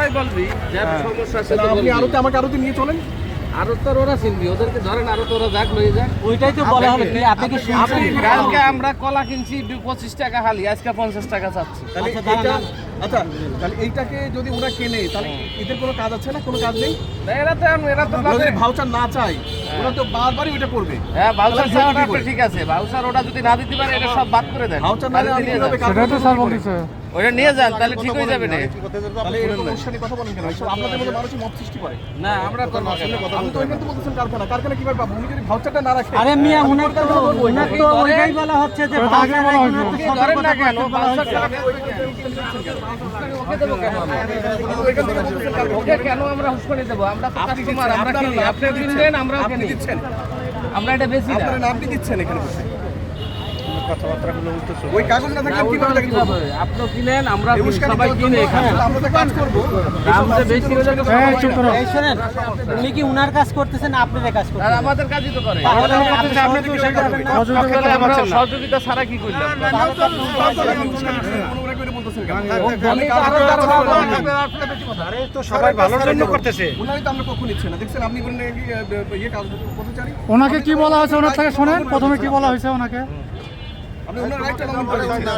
সবাই বলবি যে সমস্যা আছে আপনি আরতে আমাকে আরতে নিয়ে চলেন। আরো তো ওরা চিনবি, ওদেরকে ধরেন আরো তো ওরা যাক লয়ে যাক। ওইটাই তো বলা হলো কি আপনি কি শুনছেন? কালকে আমরা কলা কিনছি 25 টাকা হালি, আজকে 50 টাকা চাচ্ছি। তাহলে এইটা আচ্ছা, তাহলে এইটাকে যদি ওরা কেনে তাহলে এদের কোনো কাজ আছে না? কোনো কাজ নেই। না, এরা তো যদি ভাউচার না চাই ওরা তো বারবারই ওইটা করবে। হ্যাঁ, ভাউচার চাওয়াটা ঠিক আছে, ভাউচার ওটা যদি না দিতে পারে এটা সব বাদ করে দেন। ভাউচার না দিলে আমি কিভাবে কাজ সেটাই তো স্যার বলতেছে। ওটা নিয়ে যান, তাহলে ঠিক হয়ে যাবে না। তাহলে এরকম অনুষ্ঠানে কথা বলেন কেন? এইসব আপনাদের মধ্যে মানুষের মত সৃষ্টি করে। না, আমরা তো আমি তো ওইখানে তো বলতেছেন কারখানা কিভাবে পাবো? উনি যদি ভাউচারটা না রাখে। আরে মিয়া উনার তো ওইটাই বলা হচ্ছে যে আগে বলা হয়েছে। ধরেন না কেন, ভাউচার ওকে কেন আমরা হুঁশকানি দেবো? আমরা তো কাস্টমার, আমরা কিনি, আপনি কিনবেন, আমরাও কিনি। দিচ্ছেন, আমরা এটা বেশি না। আপনারা আপনি দিচ্ছেন এখানে বসে। ওই কাগজ না থাকলে কিভাবে লাগে? আপনি কিনেন, আমরা সবাই কিনে এখানে। আমরা তো কাজ করবো। দাম যে বেশি হলে তো হ্যাঁ, চুপ করো। এই শুনেন, উনি কি উনার কাজ করতেছেন না আপনাদের কাজ আর করতেছেন? আমাদের কাজই তো করে। তাহলে আপনি আপনি তো সেটা করবেন না। তাহলে আমরা সহযোগিতা ছাড়া কি করলাম? সবাই ভালোর জন্য করতেছে। উনারই তো আমরা পক্ষ নিচ্ছে না। দেখছেন আপনি বলেন নাকি ইয়ে কাজ পথচারী। ওনাকে কি বলা হয়েছে ওনার থেকে শোনেন, প্রথমে কি বলা হয়েছে ওনাকে? আপনি ওনার রাইটটা লঙ্ঘন করে দিচ্ছেন।